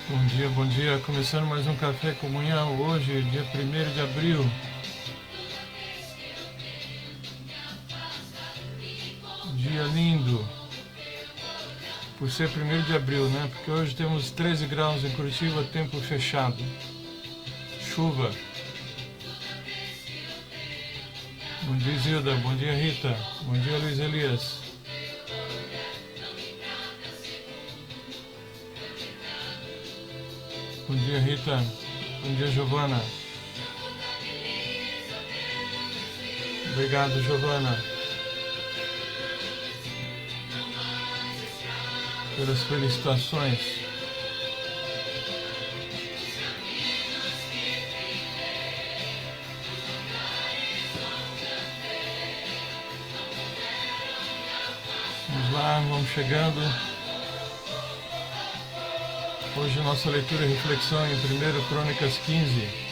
Bom dia, bom dia. Começando mais um Café Comunhão. Hoje, dia 1º de abril. Dia lindo. Por ser 1º de abril, né? Porque hoje temos 13 graus em Curitiba, tempo fechado. Chuva. Bom dia, Zilda. Bom dia, Rita. Bom dia, Luiz Elias. Bom dia, Rita. Bom dia, Giovana. Obrigado, Giovana, pelas felicitações. Vamos lá, vamos chegando. Hoje nossa leitura e reflexão em 1 Crônicas 15.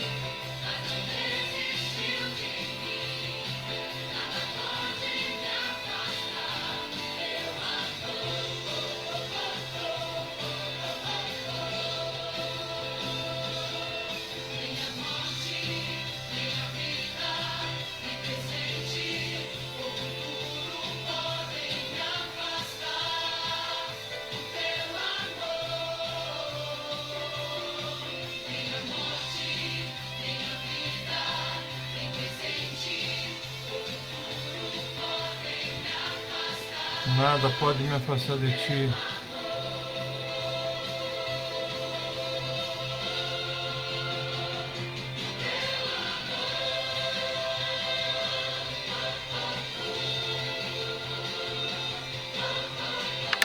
Nada pode me afastar de ti.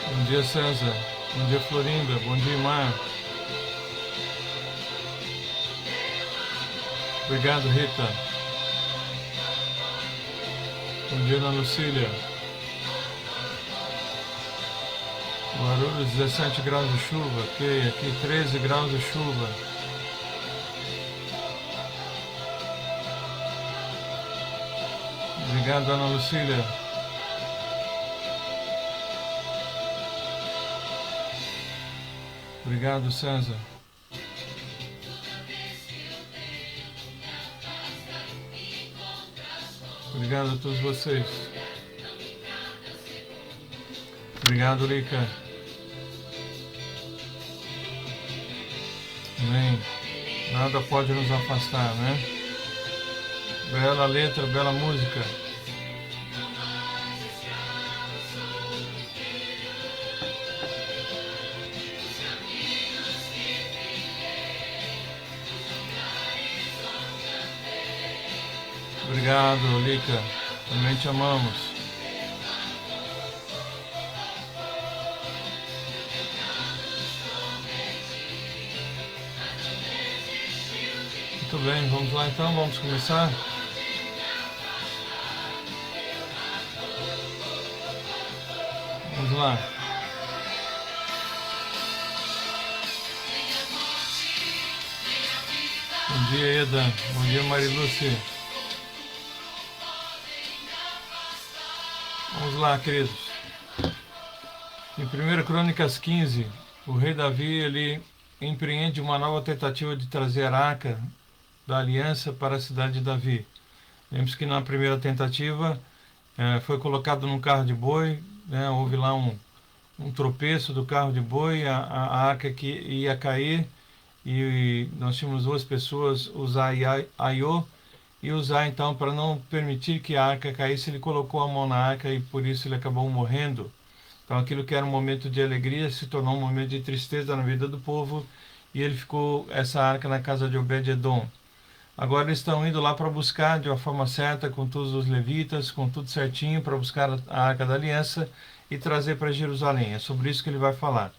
Bom dia, César. Bom dia, Florinda. Bom dia, Mar. Obrigado, Rita. Bom dia, Ana Lucília. Guarulhos, 17 graus de chuva. Ok, aqui 13 graus de chuva. Obrigado, Ana Lucília. Obrigado, César. Obrigado a todos vocês. Obrigado, Lica. Amém. Nada pode nos afastar, né? Bela letra, bela música. Obrigado, Lica. Também te amamos. Muito bem, vamos lá então, vamos começar. Vamos lá. Bom dia, Eda. Bom dia, Marilúcia. Vamos lá, queridos. Em 1 Crônicas 15, o rei Davi ele empreende uma nova tentativa de trazer a arca da aliança para a cidade de Davi. Lembre-se que na primeira tentativa foi colocado num carro de boi, né, houve lá um tropeço do carro de boi, a arca que ia cair, e nós tínhamos duas pessoas, Uzá e Aiô, e Uzá, então, para não permitir que a arca caísse, ele colocou a mão na arca e por isso ele acabou morrendo. Então aquilo que era um momento de alegria se tornou um momento de tristeza na vida do povo, e ele ficou, essa arca, na casa de Obed-Edom. Agora eles estão indo lá para buscar de uma forma certa, com todos os levitas, com tudo certinho, para buscar a Arca da Aliança e trazer para Jerusalém. É sobre isso que ele vai falar.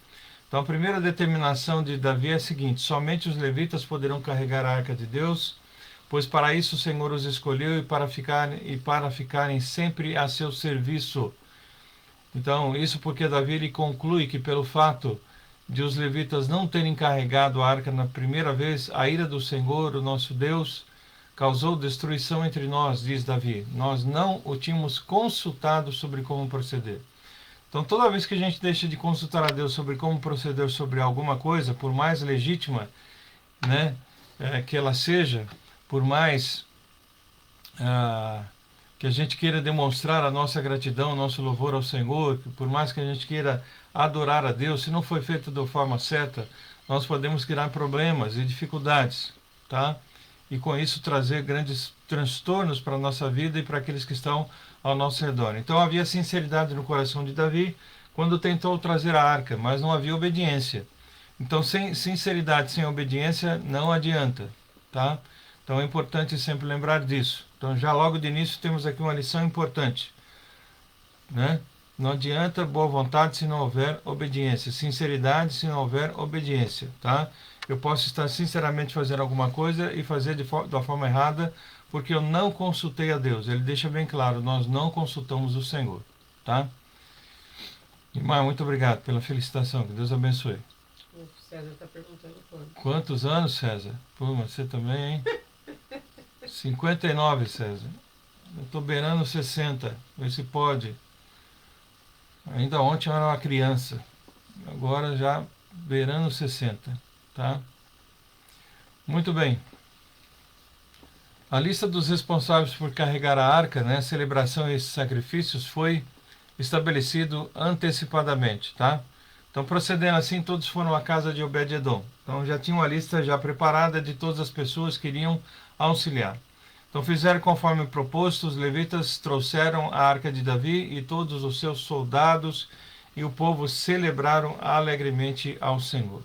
Então a primeira determinação de Davi é a seguinte: somente os levitas poderão carregar a Arca de Deus, pois para isso o Senhor os escolheu e para ficarem sempre a seu serviço. Então isso porque Davi ele conclui que pelo fato de os levitas não terem carregado a arca na primeira vez, a ira do Senhor, o nosso Deus, causou destruição entre nós, diz Davi. Nós não o tínhamos consultado sobre como proceder. Então, toda vez que a gente deixa de consultar a Deus sobre como proceder sobre alguma coisa, por mais legítima, né, que ela seja, por mais que a gente queira demonstrar a nossa gratidão, o nosso louvor ao Senhor, por mais que a gente queira adorar a Deus, se não foi feito da forma certa, nós podemos criar problemas e dificuldades, tá? E com isso trazer grandes transtornos para a nossa vida e para aqueles que estão ao nosso redor. Então havia sinceridade no coração de Davi quando tentou trazer a arca, mas não havia obediência. Então, sem sinceridade, sem obediência, não adianta, tá? Então é importante sempre lembrar disso. Então já logo de início temos aqui uma lição importante, né? Não adianta boa vontade se não houver obediência, sinceridade se não houver obediência, tá? Eu posso estar sinceramente fazendo alguma coisa e fazer da forma errada porque eu não consultei a Deus. Ele deixa bem claro, nós não consultamos o Senhor, tá? Irmã, muito obrigado pela felicitação, que Deus abençoe. O César está perguntando quanto. Quantos anos, César? Pô, mas você também, hein? 59, César. Eu tô beirando 60. Vê se pode. Ainda ontem eu era uma criança. Agora já beirando 60. Tá? Muito bem. A lista dos responsáveis por carregar a arca, né, celebração e sacrifícios, foi estabelecido antecipadamente, tá? Então, procedendo assim, todos foram à casa de Obed-edom. Então, já tinha uma lista já preparada de todas as pessoas que iriam auxiliar. Então, fizeram conforme proposto, os levitas trouxeram a arca de Davi e todos os seus soldados, e o povo celebraram alegremente ao Senhor.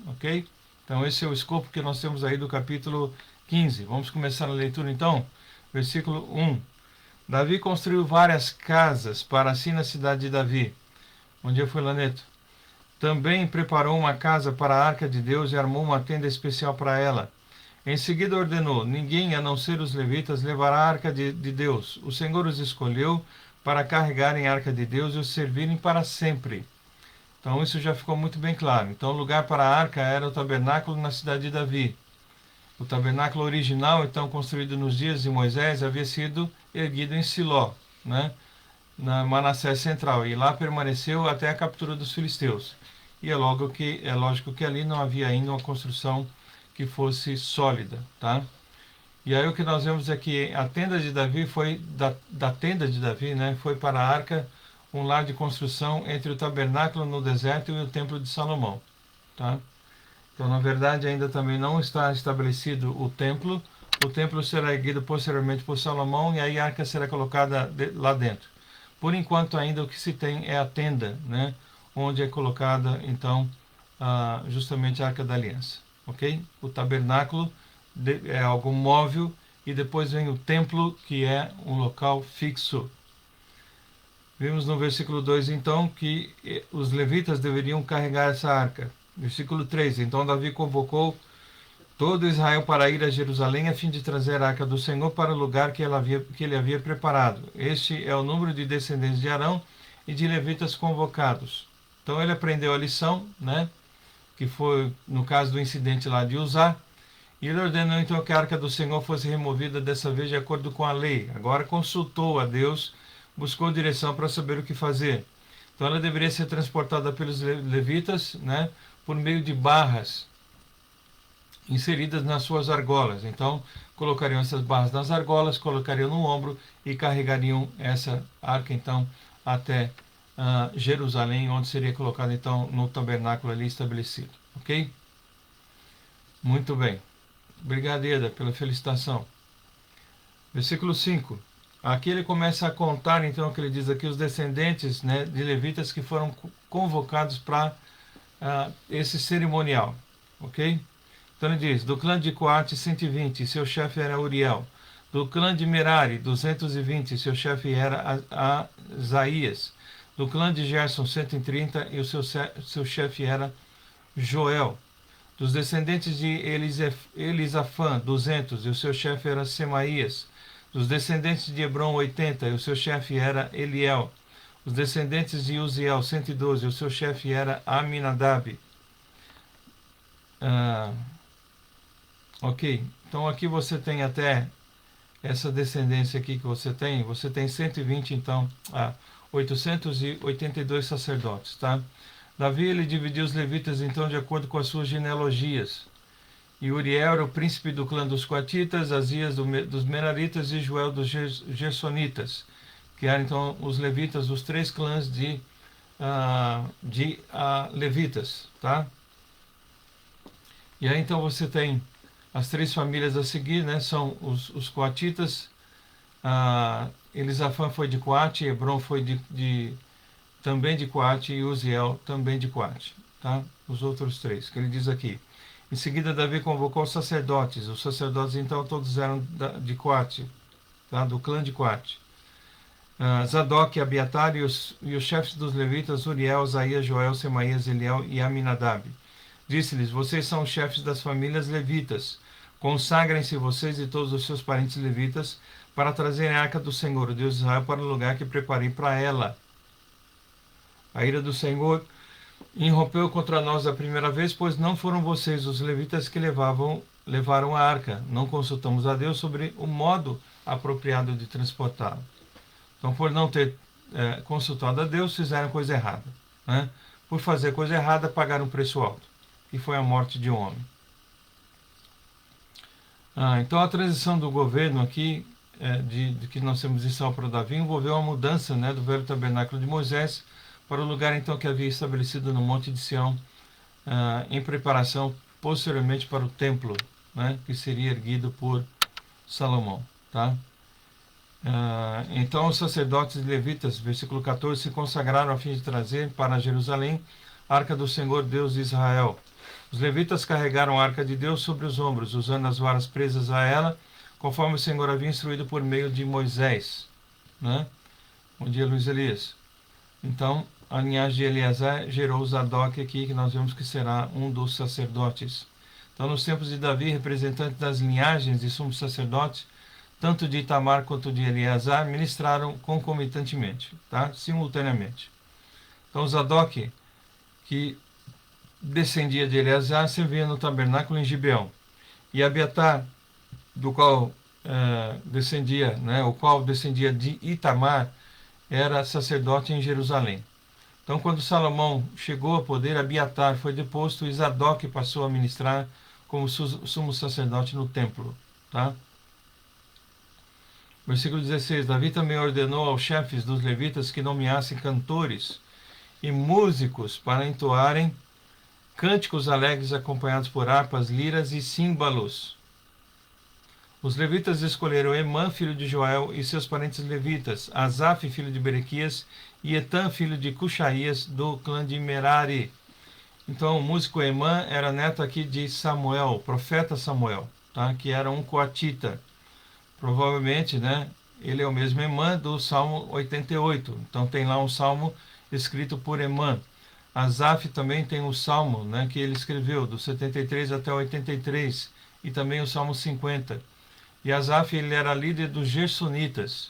Ok? Então, esse é o escopo que nós temos aí do capítulo 15. Vamos começar a leitura, então. Versículo 1. Davi construiu várias casas para si na cidade de Davi. Bom dia, Fulaneto. Também preparou uma casa para a arca de Deus e armou uma tenda especial para ela. Em seguida ordenou: ninguém, a não ser os levitas, levará a arca de Deus. O Senhor os escolheu para carregarem a arca de Deus e os servirem para sempre. Então isso já ficou muito bem claro. Então o lugar para a arca era o tabernáculo na cidade de Davi. O tabernáculo original, então construído nos dias de Moisés, havia sido erguido em Siló, né, na Manassés central, e lá permaneceu até a captura dos filisteus. E é lógico que ali não havia ainda uma construção que fosse sólida, tá? E aí o que nós vemos é que a tenda de Davi foi da tenda de Davi, né, foi para a arca um lar de construção entre o tabernáculo no deserto e o templo de Salomão, tá? Então, na verdade, ainda também não está estabelecido o templo. O templo será erguido posteriormente por Salomão e aí a arca será colocada lá dentro. Por enquanto, ainda o que se tem é a tenda, né, onde é colocada, então, justamente a Arca da Aliança. Ok? O tabernáculo é algo móvel e depois vem o templo, que é um local fixo. Vimos no versículo 2, então, que os levitas deveriam carregar essa arca. Versículo 3, então Davi convocou todo Israel para ir a Jerusalém a fim de trazer a arca do Senhor para o lugar que ele havia preparado. Este é o número de descendentes de Arão e de levitas convocados. Então ele aprendeu a lição, né, que foi no caso do incidente lá de Uzá, e ele ordenou então que a arca do Senhor fosse removida dessa vez de acordo com a lei. Agora consultou a Deus, buscou direção para saber o que fazer. Então ela deveria ser transportada pelos levitas, né, por meio de barras inseridas nas suas argolas. Então, colocariam essas barras nas argolas, colocariam no ombro e carregariam essa arca, então, até Jerusalém, onde seria colocada, então, no tabernáculo ali estabelecido. Ok? Muito bem. Obrigado, Eda, pela felicitação. Versículo 5. Aqui ele começa a contar, então, que ele diz aqui, os descendentes, né, de levitas que foram convocados para esse cerimonial. Ok? Então ele diz, do clã de Coate, 120, seu chefe era Uriel. Do clã de Merari, 220, seu chefe era Asaías. Do clã de Gerson, 130, e o seu chefe era Joel. Dos descendentes de Elisafã, 200, e o seu chefe era Semaías. Dos descendentes de Hebron, 80, e o seu chefe era Eliel. Os descendentes de Uziel, 112, e o seu chefe era Aminadab. Ok, então aqui você tem até essa descendência aqui que você tem 120, então, 882 sacerdotes, tá? Davi, ele dividiu os levitas, então, de acordo com as suas genealogias. E Uriel era o príncipe do clã dos coatitas, Azias dos meraritas e Joel dos gersonitas, que eram, então, os levitas dos 3 clãs de levitas, tá? E aí, então, você tem as 3 famílias a seguir, né? São os coatitas. Elisafã foi de Coate, Hebron foi também de Coate e Uziel também de Coate, tá? Os outros 3, que ele diz aqui. Em seguida, Davi convocou os sacerdotes. Os sacerdotes, então, todos eram de Coate, tá? Do clã de Coate. Zadok, Abiatar e os chefes dos levitas, Uriel, Asaías, Joel, Semaías, Eliel e Aminadab. Disse-lhes: vocês são os chefes das famílias levitas. Consagrem-se vocês e todos os seus parentes levitas para trazerem a arca do Senhor, o Deus de Israel, para o lugar que preparei para ela. A ira do Senhor irrompeu contra nós a primeira vez, pois não foram vocês, os levitas, que levaram a arca. Não consultamos a Deus sobre o modo apropriado de transportá-la. Então, por não ter consultado a Deus, fizeram coisa errada, né? Por fazer coisa errada, pagaram um preço alto, que foi a morte de um homem. Então, a transição do governo aqui, de que nós temos de Saul para Davi, envolveu a mudança, né, do velho tabernáculo de Moisés para o lugar, então, que havia estabelecido no Monte de Sião, em preparação posteriormente para o templo, né, que seria erguido por Salomão, tá? Então os sacerdotes e levitas, versículo 14, se consagraram a fim de trazer para Jerusalém a arca do Senhor Deus de Israel. Os levitas carregaram a arca de Deus sobre os ombros, usando as varas presas a ela, conforme o Senhor havia instruído por meio de Moisés, né? Bom dia, Luiz Elias. Então, a linhagem de Eleazar gerou Zadok aqui, que nós vemos que será um dos sacerdotes. Então, nos tempos de Davi, representantes das linhagens de sumos sacerdotes, tanto de Itamar quanto de Eleazar, ministraram concomitantemente, tá? Simultaneamente. Então, Zadok, que descendia de Eleazar, servia no tabernáculo em Gibeão. E Abiatar, do qual descendia, né, o qual descendia de Itamar, era sacerdote em Jerusalém. Então, quando Salomão chegou ao poder, Abiatar foi deposto e Zadok passou a ministrar como sumo sacerdote no templo, tá? Versículo 16. Davi também ordenou aos chefes dos levitas que nomeassem cantores e músicos para entoarem cânticos alegres acompanhados por harpas, liras e símbalos. Os levitas escolheram Emã, filho de Joel, e seus parentes levitas, Asaf, filho de Berequias, e Etã, filho de Cuxaías, do clã de Merari. Então, o músico Emã era neto aqui de Samuel, profeta Samuel, tá? Que era um coatita. Provavelmente, né, ele é o mesmo Emã do Salmo 88. Então, tem lá um salmo escrito por Emã. Asaf também tem o salmo, né, que ele escreveu, do 73 até 83, e também o salmo 50. E Asaf, ele era líder dos gersonitas,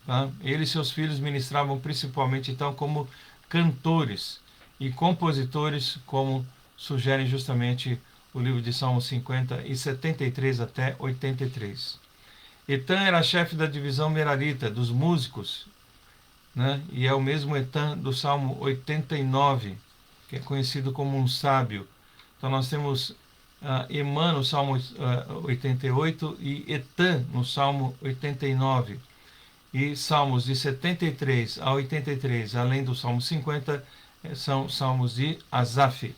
tá? Ele e seus filhos ministravam principalmente, então, como cantores e compositores, como sugere justamente o livro de Salmos 50 e 73 até 83. Etã era chefe da divisão merarita, dos músicos, né? E é o mesmo Etã do Salmo 89, que é conhecido como um sábio. Então nós temos Emã no Salmo 88 e Etã no Salmo 89. E salmos de 73 a 83, além do Salmo 50, são salmos de Asaf.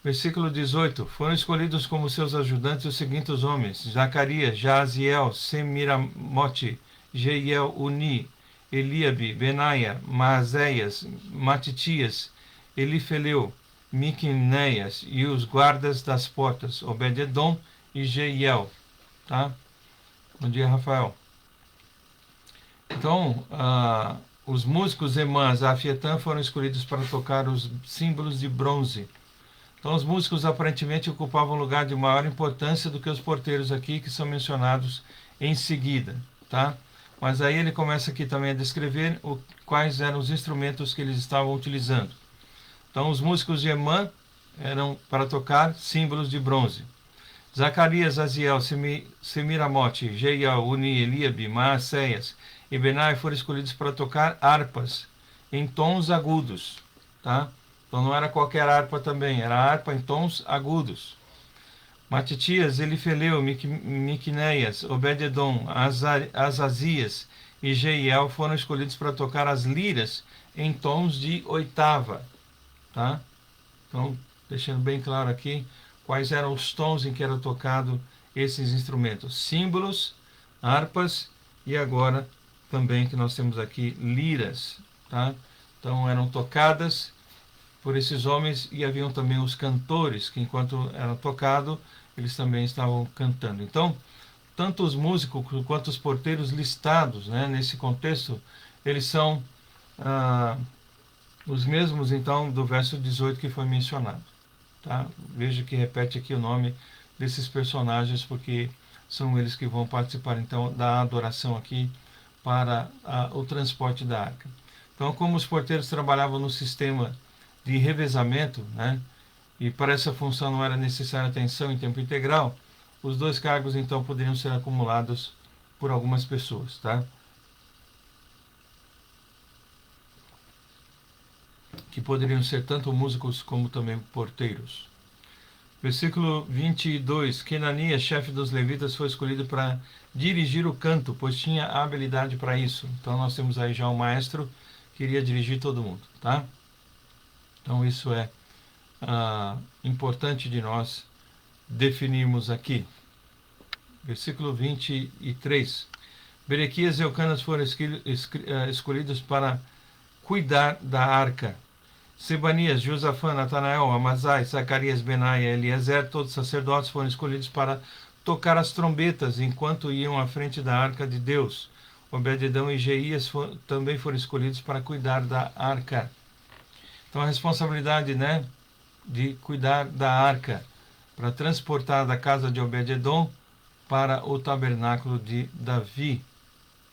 Versículo 18. Foram escolhidos como seus ajudantes os seguintes homens: Zacarias, Jaaziel, Semiramote, Jeiel, Uni, Eliabe, Benaia, Maazéias, Matitias, Elifeleu, Miquineias e os guardas das portas, Obed-edom e Jeiel. Tá? Bom dia, Rafael. Então, os músicos Emã, Asaf e Etã foram escolhidos para tocar os símbolos de bronze. Então, os músicos aparentemente ocupavam um lugar de maior importância do que os porteiros aqui, que são mencionados em seguida, tá? Mas aí ele começa aqui também a descrever quais eram os instrumentos que eles estavam utilizando. Então, os músicos de Emã eram para tocar símbolos de bronze. Zacarias, Aziel, Semiramote, Jeiel, Uni, Eliabe, Maacéias e Benai foram escolhidos para tocar harpas em tons agudos, tá? Então não era qualquer harpa também, era harpa em tons agudos. Matitias, Elifeleu, Miquineias, Obed-edom, Azazias e Jeiel foram escolhidos para tocar as liras em tons de oitava, tá? Então, deixando bem claro aqui quais eram os tons em que era tocado esses instrumentos: símbolos, harpas e agora também que nós temos aqui liras, tá? Então eram tocadas por esses homens e haviam também os cantores que enquanto era tocado eles também estavam cantando. Então, tanto os músicos quanto os porteiros listados, né, nesse contexto, eles são os mesmos então do verso 18 que foi mencionado, tá? Veja que repete aqui o nome desses personagens porque são eles que vão participar então da adoração aqui para o transporte da arca. Então, como os porteiros trabalhavam no sistema de revezamento, né, e para essa função não era necessária atenção em tempo integral, os dois cargos então poderiam ser acumulados por algumas pessoas, tá? Que poderiam ser tanto músicos como também porteiros. Versículo 22. Kenanias, chefe dos levitas, foi escolhido para dirigir o canto, pois tinha habilidade para isso. Então nós temos aí já um maestro que iria dirigir todo mundo, tá? Então isso é importante de nós definirmos aqui. Versículo 23. Berequias e Eucanas foram escolhidos para cuidar da arca. Sebanias, Josafá, Natanael, Amazai, Zacarias, Benaia e Eliezer, todos os sacerdotes foram escolhidos para tocar as trombetas enquanto iam à frente da arca de Deus. Obed-edom e Jeías também foram escolhidos para cuidar da arca. Então a responsabilidade, né, de cuidar da arca, para transportar da casa de Obed-edom para o tabernáculo de Davi.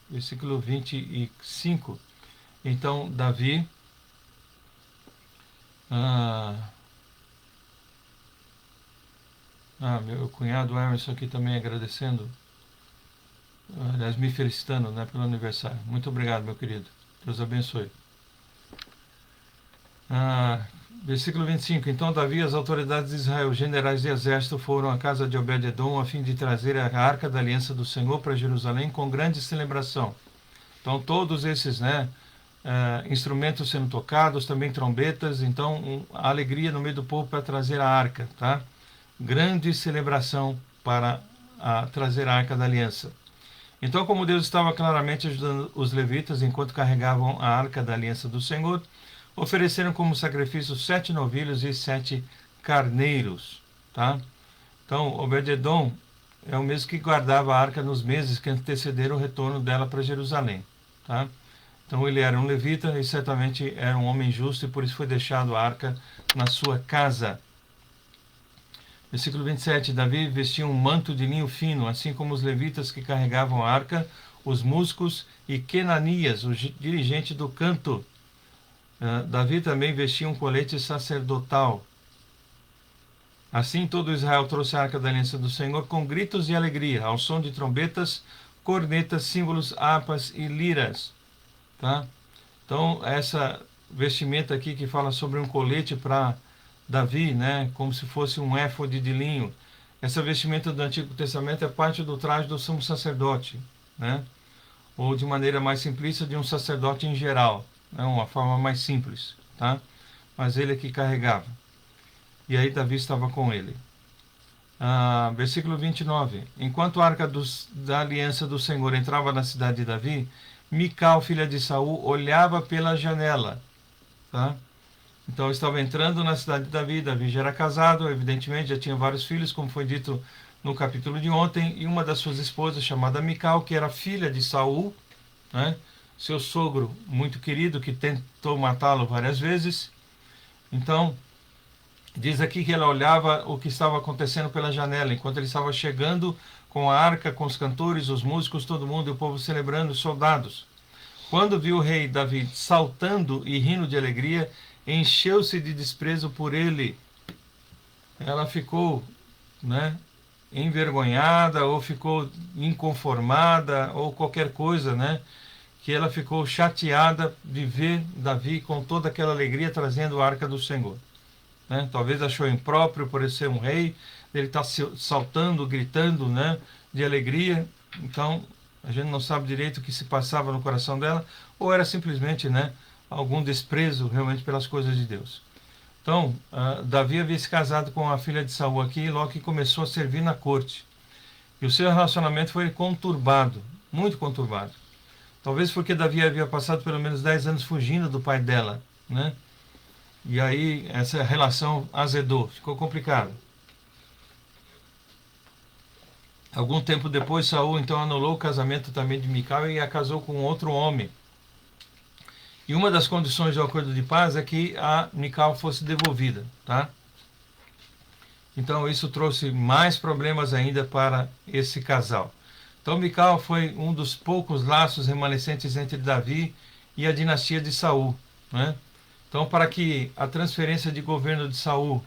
Versículo 25. Então Davi meu cunhado Emerson aqui também agradecendo, aliás, me felicitando, né, pelo aniversário. Muito obrigado, meu querido. Deus abençoe. Versículo 25. Então Davi e as autoridades de Israel, generais de exército, foram à casa de Obed-edom a fim de trazer a arca da aliança do Senhor para Jerusalém com grande celebração. Então todos esses, né, instrumentos sendo tocados, também trombetas, então a alegria no meio do povo para trazer a arca, tá? Grande celebração para trazer a arca da aliança. Então, como Deus estava claramente ajudando os levitas enquanto carregavam a arca da aliança do Senhor, ofereceram como sacrifício 7 novilhos e 7 carneiros, tá? Então, Obed-edom é o mesmo que guardava a arca nos meses que antecederam o retorno dela para Jerusalém, tá? Então ele era um levita e certamente era um homem justo e por isso foi deixado a arca na sua casa. Versículo 27. Davi vestia um manto de linho fino, assim como os levitas que carregavam a arca, os músicos e Kenanias, o dirigente do canto. Davi também vestia um colete sacerdotal. Assim todo Israel trouxe a arca da aliança do Senhor com gritos de alegria, ao som de trombetas, cornetas, símbolos, harpas e liras. Tá? Então, essa vestimenta aqui que fala sobre um colete para Davi, né, como se fosse um éfode de linho. Essa vestimenta do Antigo Testamento é parte do traje do sumo sacerdote, né? Ou de maneira mais simplista, de um sacerdote em geral, né? Uma forma mais simples, tá? Mas ele é que carregava. E aí Davi estava com ele. Versículo 29. Enquanto a arca da aliança do Senhor entrava na cidade de Davi, Mical, filha de Saul, olhava pela janela, tá? Então estava entrando na cidade de Davi. Davi já era casado, evidentemente já tinha vários filhos, como foi dito no capítulo de ontem, e uma das suas esposas, chamada Mical, que era filha de Saul, né? Seu sogro muito querido, que tentou matá-lo várias vezes. Então diz aqui que ela olhava o que estava acontecendo pela janela, enquanto ele estava chegando com a arca, com os cantores, os músicos, todo mundo, e o povo celebrando, os soldados. Quando viu o rei Davi saltando e rindo de alegria, encheu-se de desprezo por ele. Ela ficou, né, envergonhada ou ficou inconformada ou qualquer coisa, né? Que ela ficou chateada de ver Davi com toda aquela alegria trazendo a arca do Senhor, né? Talvez achou impróprio por ele ser um rei, ele está saltando, gritando, né? De alegria. Então a gente não sabe direito o que se passava no coração dela, ou era simplesmente, né, algum desprezo realmente pelas coisas de Deus. Então, Davi havia se casado com a filha de Saul aqui, logo que começou a servir na corte. E o seu relacionamento foi conturbado, muito conturbado. Talvez porque Davi havia passado pelo menos 10 anos fugindo do pai dela, né? E aí essa relação azedou, ficou complicado. Algum tempo depois, Saul então anulou o casamento também de Mical e a casou com outro homem. E uma das condições do acordo de paz é que a Mical fosse devolvida, tá? Então isso trouxe mais problemas ainda para esse casal. Então Mical foi um dos poucos laços remanescentes entre Davi e a dinastia de Saul, né? Então, para que a transferência de governo de Saul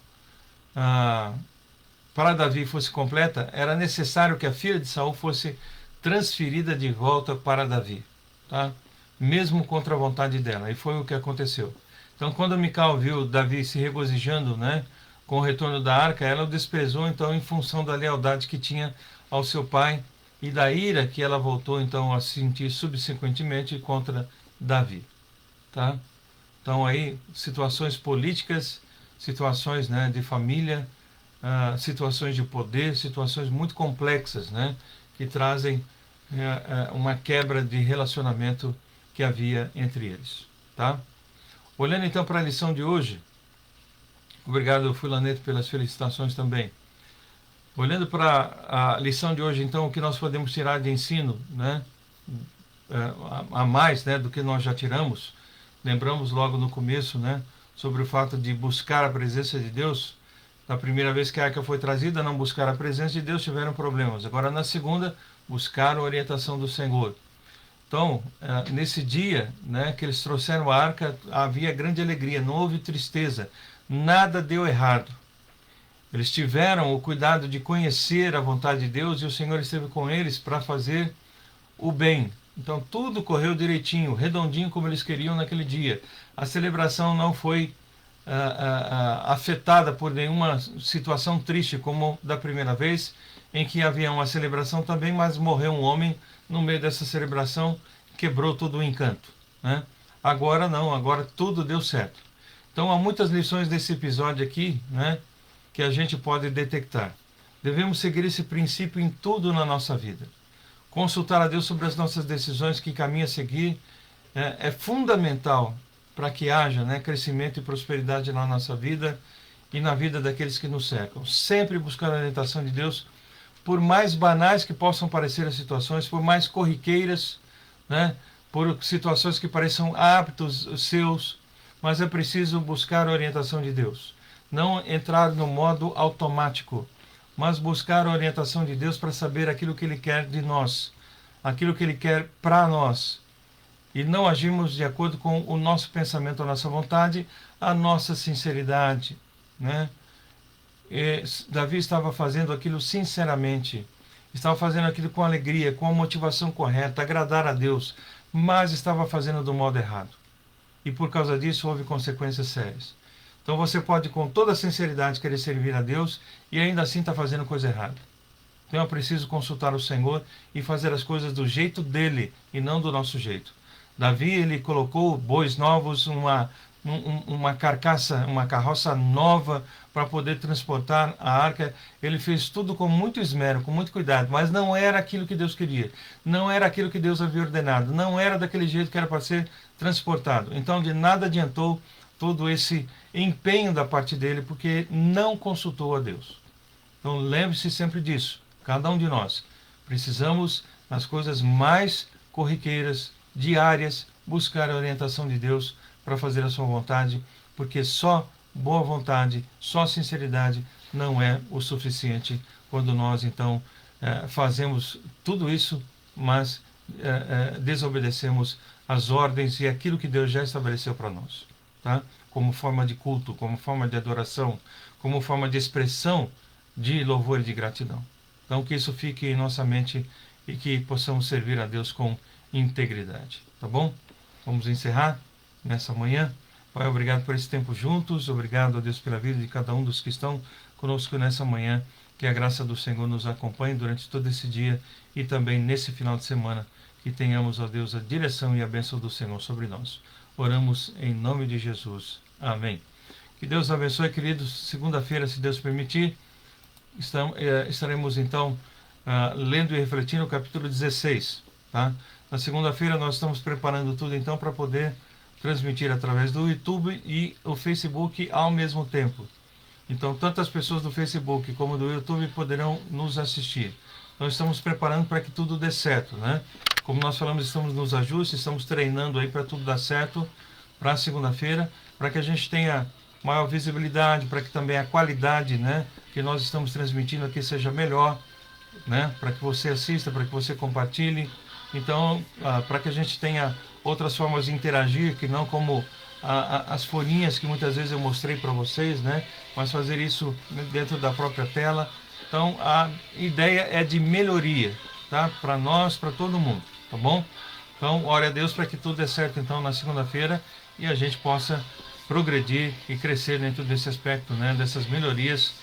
para Davi fosse completa, era necessário que a filha de Saul fosse transferida de volta para Davi, tá? Mesmo contra a vontade dela. E foi o que aconteceu. Então, quando Mical viu Davi se regozijando, né, com o retorno da arca, ela o desprezou, então, em função da lealdade que tinha ao seu pai e da ira que ela voltou, então, a sentir subsequentemente contra Davi, tá? Então, aí, situações políticas, situações, né, de família, situações de poder, situações muito complexas, né, que trazem uma quebra de relacionamento que havia entre eles, tá? Olhando então para a lição de hoje, obrigado Fulaneto pelas felicitações também. Olhando para a lição de hoje, então, o que nós podemos tirar de ensino, né, a mais, né, do que nós já tiramos. Lembramos logo no começo, né, sobre o fato de buscar a presença de Deus. Na primeira vez que a arca foi trazida, não buscar a presença de Deus, tiveram problemas. Agora, na segunda, buscaram a orientação do Senhor. Então, nesse dia, né, que eles trouxeram a arca, havia grande alegria, não houve tristeza, nada deu errado. Eles tiveram o cuidado de conhecer a vontade de Deus e o Senhor esteve com eles para fazer o bem. Então, tudo correu direitinho, redondinho como eles queriam naquele dia. A celebração não foi afetada por nenhuma situação triste como da primeira vez, em que havia uma celebração também, mas morreu um homem no meio dessa celebração, quebrou todo o encanto, né? Agora não, agora tudo deu certo. Então há muitas lições desse episódio aqui, né, que a gente pode detectar. Devemos seguir esse princípio em tudo na nossa vida. Consultar a Deus sobre as nossas decisões, que caminho a seguir, é fundamental para que haja, né, crescimento e prosperidade na nossa vida e na vida daqueles que nos cercam. Sempre buscar a orientação de Deus, por mais banais que possam parecer as situações, por mais corriqueiras, né, por situações que pareçam hábitos seus, mas é preciso buscar a orientação de Deus. Não entrar no modo automático, mas buscar a orientação de Deus para saber aquilo que Ele quer de nós, aquilo que Ele quer para nós. E não agimos de acordo com o nosso pensamento, a nossa vontade, a nossa sinceridade, né? E Davi estava fazendo aquilo sinceramente, estava fazendo aquilo com alegria, com a motivação correta, agradar a Deus, mas estava fazendo do modo errado. E por causa disso houve consequências sérias. Então você pode com toda sinceridade querer servir a Deus e ainda assim estar fazendo coisa errada. Então é preciso consultar o Senhor e fazer as coisas do jeito dele e não do nosso jeito. Davi, ele colocou bois novos, uma carcaça, uma carroça nova para poder transportar a arca. Ele fez tudo com muito esmero, com muito cuidado, mas não era aquilo que Deus queria, não era aquilo que Deus havia ordenado, não era daquele jeito que era para ser transportado. Então de nada adiantou todo esse empenho da parte dele, porque não consultou a Deus. Então lembre-se sempre disso, cada um de nós precisamos, nas coisas mais corriqueiras, diárias, buscar a orientação de Deus para fazer a sua vontade, porque só boa vontade, só sinceridade não é o suficiente quando nós então fazemos tudo isso, mas desobedecemos as ordens e aquilo que Deus já estabeleceu para nós, tá? Como forma de culto, como forma de adoração, como forma de expressão de louvor e de gratidão. Então, que isso fique em nossa mente e que possamos servir a Deus com integridade. Tá bom? Vamos encerrar nessa manhã. Pai, obrigado por esse tempo juntos. Obrigado a Deus pela vida de cada um dos que estão conosco nessa manhã. Que a graça do Senhor nos acompanhe durante todo esse dia e também nesse final de semana. Que tenhamos, ó Deus, a direção e a bênção do Senhor sobre nós. Oramos em nome de Jesus. Amém. Que Deus abençoe, queridos. Segunda-feira, se Deus permitir, estaremos então lendo e refletindo o capítulo 16. Tá? Na segunda-feira nós estamos preparando tudo então para poder transmitir através do YouTube e o Facebook ao mesmo tempo. Então, tanto as pessoas do Facebook como do YouTube poderão nos assistir. Nós estamos preparando para que tudo dê certo, né? Como nós falamos, estamos nos ajustes, estamos treinando aí para tudo dar certo para a segunda-feira, para que a gente tenha maior visibilidade, para que também a qualidade, né, que nós estamos transmitindo aqui seja melhor, né, para que você assista, para que você compartilhe. Então, para que a gente tenha outras formas de interagir, que não como as folhinhas que muitas vezes eu mostrei para vocês, né, mas fazer isso dentro da própria tela. Então, a ideia é de melhoria, tá, para nós, para todo mundo, tá bom? Então, ore a Deus para que tudo dê certo então na segunda-feira e a gente possa progredir e crescer dentro desse aspecto, né, dessas melhorias,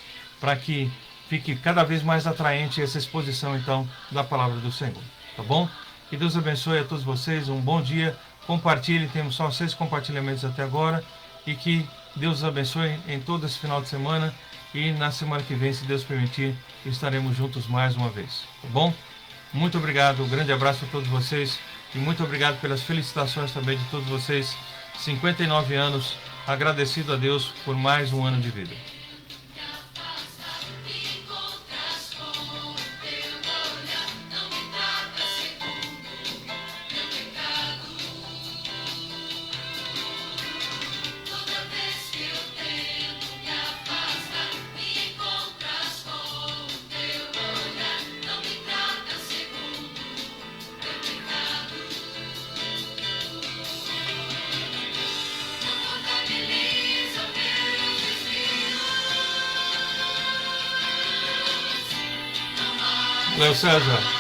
para que fique cada vez mais atraente essa exposição então da palavra do Senhor, tá bom? Que Deus abençoe a todos vocês, um bom dia, compartilhem, temos só 6 compartilhamentos até agora, e que Deus os abençoe em todo esse final de semana, e na semana que vem, se Deus permitir, estaremos juntos mais uma vez, tá bom? Muito obrigado, um grande abraço a todos vocês, e muito obrigado pelas felicitações também de todos vocês, 59 anos, agradecido a Deus por mais um ano de vida. Léo César.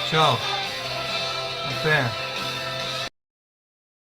Tchau. Até.